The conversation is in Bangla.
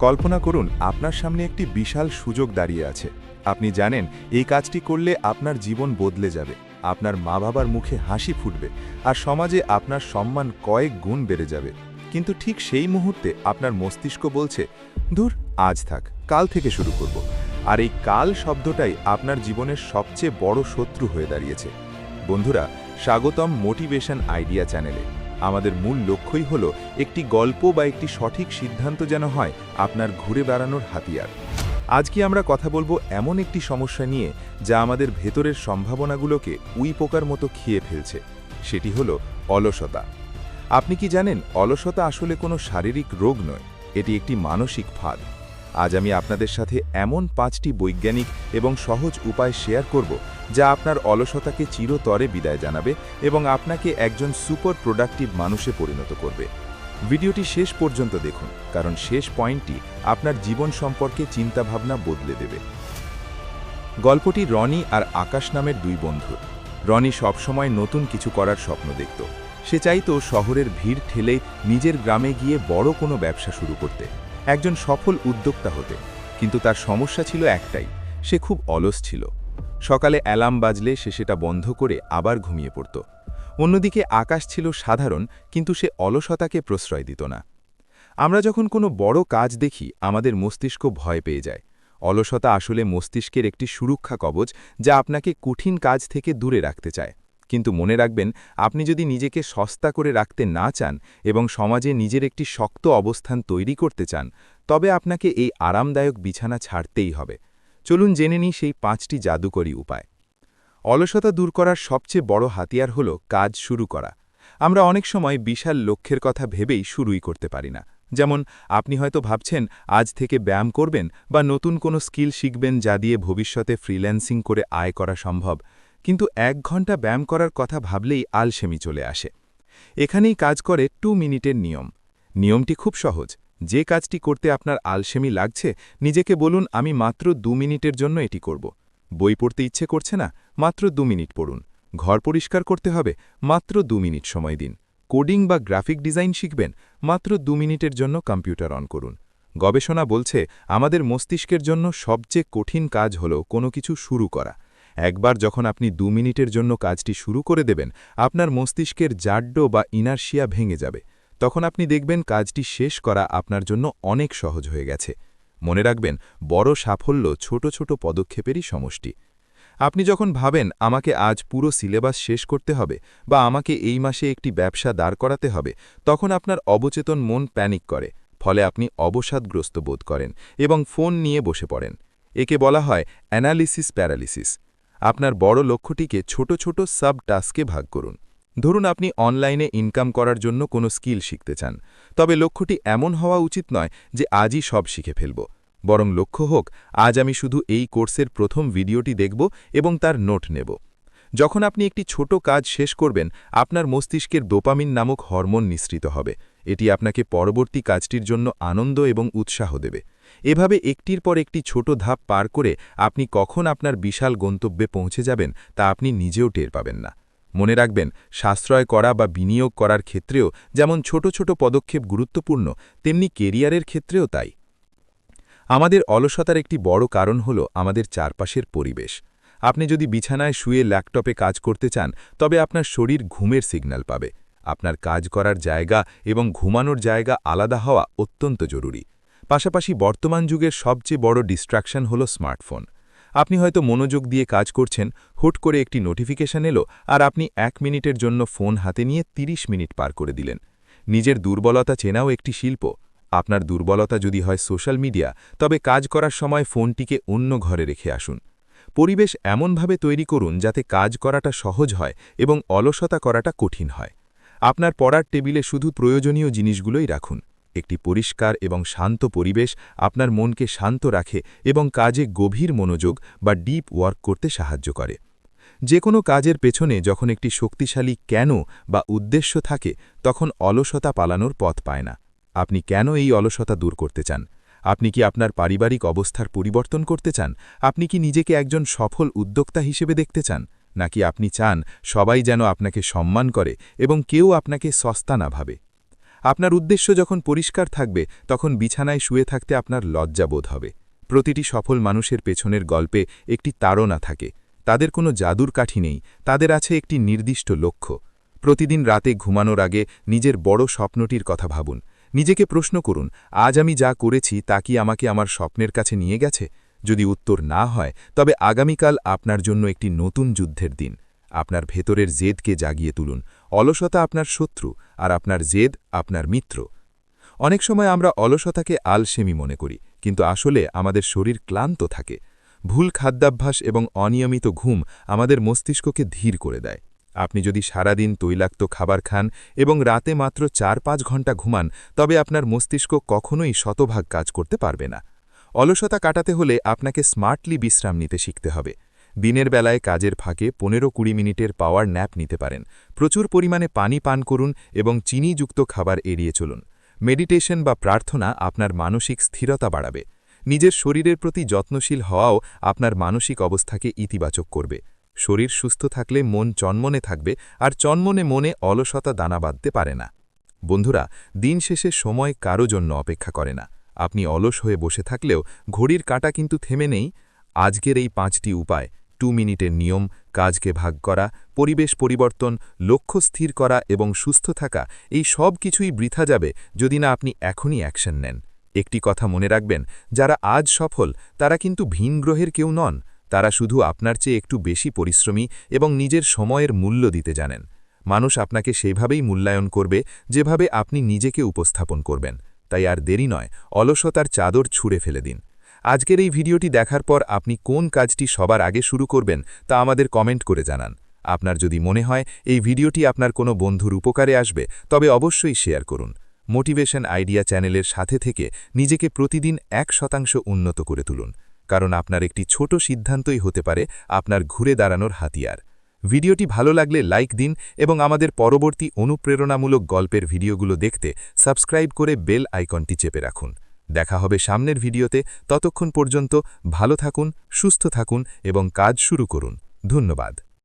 কল্পনা করুন আপনার সামনে একটি বিশাল সুযোগ দাঁড়িয়ে আছে। আপনি জানেন এই কাজটি করলে আপনার জীবন বদলে যাবে, আপনার মা বাবার মুখে হাসি ফুটবে, আর সমাজে আপনার সম্মান কয়েক গুণ বেড়ে যাবে। কিন্তু ঠিক সেই মুহূর্তে আপনার মস্তিষ্ক বলছে, ধুর, আজ থাক, কাল থেকে শুরু করব। আর এই কাল শব্দটাই আপনার জীবনের সবচেয়ে বড় শত্রু হয়ে দাঁড়িয়েছে। বন্ধুরা, স্বাগতম মোটিভেশন আইডিয়া চ্যানেলে। আমাদের মূল লক্ষ্যই হলো একটি গল্প বা একটি সঠিক সিদ্ধান্ত যেন হয় আপনার ঘুরে বেড়ানোর হাতিয়ার। আজকে আমরা কথা বলবো এমন একটি সমস্যা নিয়ে যা আমাদের ভেতরের সম্ভাবনাগুলোকে উই পোকার মতো খেয়ে ফেলছে। সেটি হলো অলসতা। আপনি কি জানেন, অলসতা আসলে কোনো শারীরিক রোগ নয়, এটি একটি মানসিক ফাঁদ। আজ আমি আপনাদের সাথে এমন 5টি বৈজ্ঞানিক এবং সহজ উপায় শেয়ার করব যা আপনার অলসতাকে চিরতরে বিদায় জানাবে এবং আপনাকে একজন সুপার প্রোডাক্টিভ মানুষে পরিণত করবে। ভিডিওটি শেষ পর্যন্ত দেখুন, কারণ শেষ পয়েন্টটি আপনার জীবন সম্পর্কে চিন্তাভাবনা বদলে দেবে। গল্পটি রনি আর আকাশ নামের দুই বন্ধু। রনি সবসময় নতুন কিছু করার স্বপ্ন দেখত। সে চাইতো শহরের ভিড় ঠেলে নিজের গ্রামে গিয়ে বড় কোনো ব্যবসা শুরু করতে, একজন সফল উদ্যোক্তা হতে। কিন্তু তার সমস্যা ছিল একটাই, সে খুব অলস ছিল। সকালে অ্যালার্ম বাজলে সে সেটা বন্ধ করে আবার ঘুমিয়ে পড়ত। অন্যদিকে আকাশ ছিল সাধারণ, কিন্তু সে অলসতাকে প্রশ্রয় দিত না। আমরা যখন কোনো বড় কাজ দেখি, আমাদের মস্তিষ্ক ভয় পেয়ে যায়। অলসতা আসলে মস্তিষ্কের একটি সুরক্ষা কবচ, যা আপনাকে কঠিন কাজ থেকে দূরে রাখতে চায়। কিন্তু মনে রাখবেন, আপনি যদি নিজেকে সস্তা করে রাখতে না চান এবং সমাজে নিজের একটি শক্ত অবস্থান তৈরি করতে চান, তবে আপনাকে এই আরামদায়ক বিছানা ছাড়তেই হবে। চলুন জেনে নিই সেই 5টি জাদুকরী উপায়। অলসতা দূর করার সবচেয়ে বড় হাতিয়ার হল কাজ শুরু করা। আমরা অনেক সময় বিশাল লক্ষ্যের কথা ভেবেই শুরুই করতে পারি না। যেমন, আপনি হয়তো ভাবছেন আজ থেকে ব্যায়াম করবেন বা নতুন কোনো স্কিল শিখবেন যা দিয়ে ভবিষ্যতে ফ্রিল্যান্সিং করে আয় করা সম্ভব। কিন্তু 1 ঘন্টা ব্যায়াম করার কথা ভাবলেই আলসেমি চলে আসে। এখানেই কাজ করে 2 মিনিটের নিয়ম। নিয়মটি খুব সহজ। যে কাজটি করতে আপনার আলসেমি লাগছে, নিজেকে বলুন, আমি মাত্র 2 মিনিটের জন্য এটি করব। বই পড়তে ইচ্ছে করছে না? মাত্র 2 মিনিট পড়ুন। ঘর পরিষ্কার করতে হবে? মাত্র 2 মিনিট সময় দিন। কোডিং বা গ্রাফিক ডিজাইন শিখবেন? মাত্র 2 মিনিটের জন্য কম্পিউটার অন করুন। গবেষণা বলছে, আমাদের মস্তিষ্কের জন্য সবচেয়ে কঠিন কাজ হল কোনো কিছু শুরু করা। একবার যখন আপনি 2 মিনিটের জন্য কাজটি শুরু করে দেবেন, আপনার মস্তিষ্কের জাড্য বা ইনারশিয়া ভেঙে যাবে। তখন আপনি দেখবেন কাজটি শেষ করা আপনার জন্য অনেক সহজ হয়ে গেছে। মনে রাখবেন, বড় সাফল্য ছোট ছোট পদক্ষেপেরই সমষ্টি। আপনি যখন ভাবেন আমাকে আজ পুরো সিলেবাস শেষ করতে হবে বা আমাকে এই মাসে একটি ব্যবসা দাঁড় করাতে হবে, তখন আপনার অবচেতন মন প্যানিক করে। ফলে আপনি অবসাদগ্রস্ত বোধ করেন এবং ফোন নিয়ে বসে পড়েন। একে বলা হয় অ্যানালিসিস প্যারালিসিস। আপনার বড় লক্ষ্যটিকে ছোট ছোট সাব টাস্কে ভাগ করুন। ধরুন আপনি অনলাইনে ইনকাম করার জন্য কোনো স্কিল শিখতে চান, তবে লক্ষ্যটি এমন হওয়া উচিত নয় যে আজই সব শিখে ফেলব। বরং লক্ষ্য হোক, আজ আমি শুধু এই কোর্সের প্রথম ভিডিওটি দেখব এবং তার নোট নেব। যখন আপনি একটি ছোট কাজ শেষ করবেন, আপনার মস্তিষ্কের ডোপামিন নামক হরমোন নিঃসৃত হবে। এটি আপনাকে পরবর্তী কাজটির জন্য আনন্দ এবং উৎসাহ দেবে। এভাবে একটির পর একটি ছোট ধাপ পার করে আপনি কখন আপনার বিশাল গন্তব্যে পৌঁছে যাবেন তা আপনি নিজেও টের পাবেন না। মনে রাখবেন, সাশ্রয় করা বা বিনিয়োগ করার ক্ষেত্রেও যেমন ছোট ছোট পদক্ষেপ গুরুত্বপূর্ণ, তেমনি কেরিয়ারের ক্ষেত্রেও তাই। আমাদের অলসতার একটি বড় কারণ হল আমাদের চারপাশের পরিবেশ। আপনি যদি বিছানায় শুয়ে ল্যাপটপে কাজ করতে চান, তবে আপনার শরীর ঘুমের সিগন্যাল পাবে। আপনার কাজ করার জায়গা এবং ঘুমানোর জায়গা আলাদা হওয়া অত্যন্ত জরুরি। পাশাপাশি বর্তমান যুগের সবচেয়ে বড় ডিস্ট্র্যাকশন হল স্মার্টফোন। আপনি হয়তো মনোযোগ দিয়ে কাজ করছেন, হুট করে একটি নোটিফিকেশন এলো আর আপনি 1 মিনিটের জন্য ফোন হাতে নিয়ে 30 মিনিট পার করে দিলেন। নিজের দুর্বলতা চেনাও একটি শিল্প। আপনার দুর্বলতা যদি হয় সোশ্যাল মিডিয়া, তবে কাজ করার সময় ফোনটিকে অন্য ঘরে রেখে আসুন। পরিবেশ এমনভাবে তৈরি করুন যাতে কাজ করাটা সহজ হয় এবং অলসতা করাটা কঠিন হয়। আপনার পড়ার টেবিলে শুধু প্রয়োজনীয় জিনিসগুলোই রাখুন। একটি পরিষ্কার এবং শান্ত পরিবেশ আপনার মনকে শান্ত রাখে এবং কাজে গভীর মনোযোগ বা ডিপ ওয়ার্ক করতে সাহায্য করে। যে কোনো কাজের পেছনে যখন একটি শক্তিশালী কেন বা উদ্দেশ্য থাকে, তখন অলসতা পালানোর পথ পায় না। আপনি কেন এই অলসতা দূর করতে চান? আপনি কি আপনার পারিবারিক অবস্থার পরিবর্তন করতে চান? আপনি কি নিজেকে একজন সফল উদ্যোক্তা হিসেবে দেখতে চান? নাকি আপনি চান সবাই যেন আপনাকে সম্মান করে এবং কেউ আপনাকে সস্তা না ভাবে? আপনার উদ্দেশ্য যখন পরিষ্কার থাকবে তখন বিছানায় শুয়ে থাকতে আপনার লজ্জা বোধ হবে। প্রতিটি সফল মানুষের পেছনের গল্পে একটি তাড়না থাকে। তাদের কোনো জাদুর কাঠি নেই, তাদের আছে একটি নির্দিষ্ট লক্ষ্য। প্রতিদিন রাতে ঘুমানোর আগে নিজের বড় স্বপ্নটির কথা ভাবুন। নিজেকে প্রশ্ন করুন, আজ আমি যা করেছি তা কি আমাকে আমার স্বপ্নের কাছে নিয়ে গেছে? যদি উত্তর না হয়, তবে আগামীকাল আপনার জন্য একটি নতুন যুদ্ধের দিন। আপনার ভেতরের জেদকে জাগিয়ে তুলুন। অলসতা আপনার শত্রু, আর আপনার জেদ আপনার মিত্র। অনেক সময় আমরা অলসতাকে আলসেমি মনে করি, কিন্তু আসলে আমাদের শরীর ক্লান্ত থাকে। ভুল খাদ্যাভ্যাস এবং অনিয়মিত ঘুম আমাদের মস্তিষ্ককে ধীর করে দেয়। আপনি যদি সারাদিন তৈলাক্ত খাবার খান এবং রাতে মাত্র ৪-৫ ঘন্টা ঘুমান, তবে আপনার মস্তিষ্ক কখনোই শতভাগ কাজ করতে পারবে না। অলসতা কাটাতে হলে আপনাকে স্মার্টলি বিশ্রাম নিতে শিখতে হবে। দিনের বেলায় কাজের ফাঁকে ১৫-২০ মিনিটের পাওয়ার ন্যাপ নিতে পারেন। প্রচুর পরিমাণে পানি পান করুন এবং চিনিযুক্ত খাবার এড়িয়ে চলুন। মেডিটেশন বা প্রার্থনা আপনার মানসিক স্থিরতা বাড়াবে। নিজের শরীরের প্রতি যত্নশীল হওয়াও আপনার মানসিক অবস্থাকে ইতিবাচক করবে। শরীর সুস্থ থাকলে মন চনমনে থাকবে, আর চনমনে মনে অলসতা দানা বাঁধতে পারে না। বন্ধুরা, দিন শেষে সময় কারো জন্য অপেক্ষা করে না। আপনি অলস হয়ে বসে থাকলেও ঘড়ির কাঁটা কিন্তু থেমে নেই। আজকের এই 5টি উপায়, 2 মিনিটের নিয়ম, কাজকে ভাগ করা, পরিবেশ পরিবর্তন, লক্ষ্য স্থির করা এবং সুস্থ থাকা, এই সব কিছুই বৃথা যাবে যদি না আপনি এখনই অ্যাকশন নেন। একটি কথা মনে রাখবেন, যারা আজ সফল তারা কিন্তু ভিন গ্রহের কেউ নন। তারা শুধু আপনার চেয়ে একটু বেশি পরিশ্রমী এবং নিজের সময়ের মূল্য দিতে জানেন। মানুষ আপনাকে সেইভাবেই মূল্যায়ন করবে যেভাবে আপনি নিজেকে উপস্থাপন করবেন। তাই আর দেরি নয়, অলসতার চাদর ছুঁড়ে ফেলে দিন। আজকের এই ভিডিওটি দেখার পর আপনি কোন কাজটি সবার আগে শুরু করবেন তা আমাদের কমেন্ট করে জানান। আপনার যদি মনে হয় এই ভিডিওটি আপনার কোনো বন্ধুর উপকারে আসবে, তবে অবশ্যই শেয়ার করুন। মোটিভেশন আইডিয়া চ্যানেলের সাথে থেকে নিজেকে প্রতিদিন 1% উন্নত করে তুলুন, কারণ আপনার একটি ছোট সিদ্ধান্তই হতে পারে আপনার ঘুরে দাঁড়ানোর হাতিয়ার। ভিডিওটি ভালো লাগলে লাইক দিন এবং আমাদের পরবর্তী অনুপ্রেরণামূলক গল্পের ভিডিওগুলো দেখতে সাবস্ক্রাইব করে বেল আইকনটি চেপে রাখুন। দেখা হবে সামনের ভিডিওতে। ততক্ষণ পর্যন্ত ভালো থাকুন, সুস্থ থাকুন এবং কাজ শুরু করুন। ধন্যবাদ।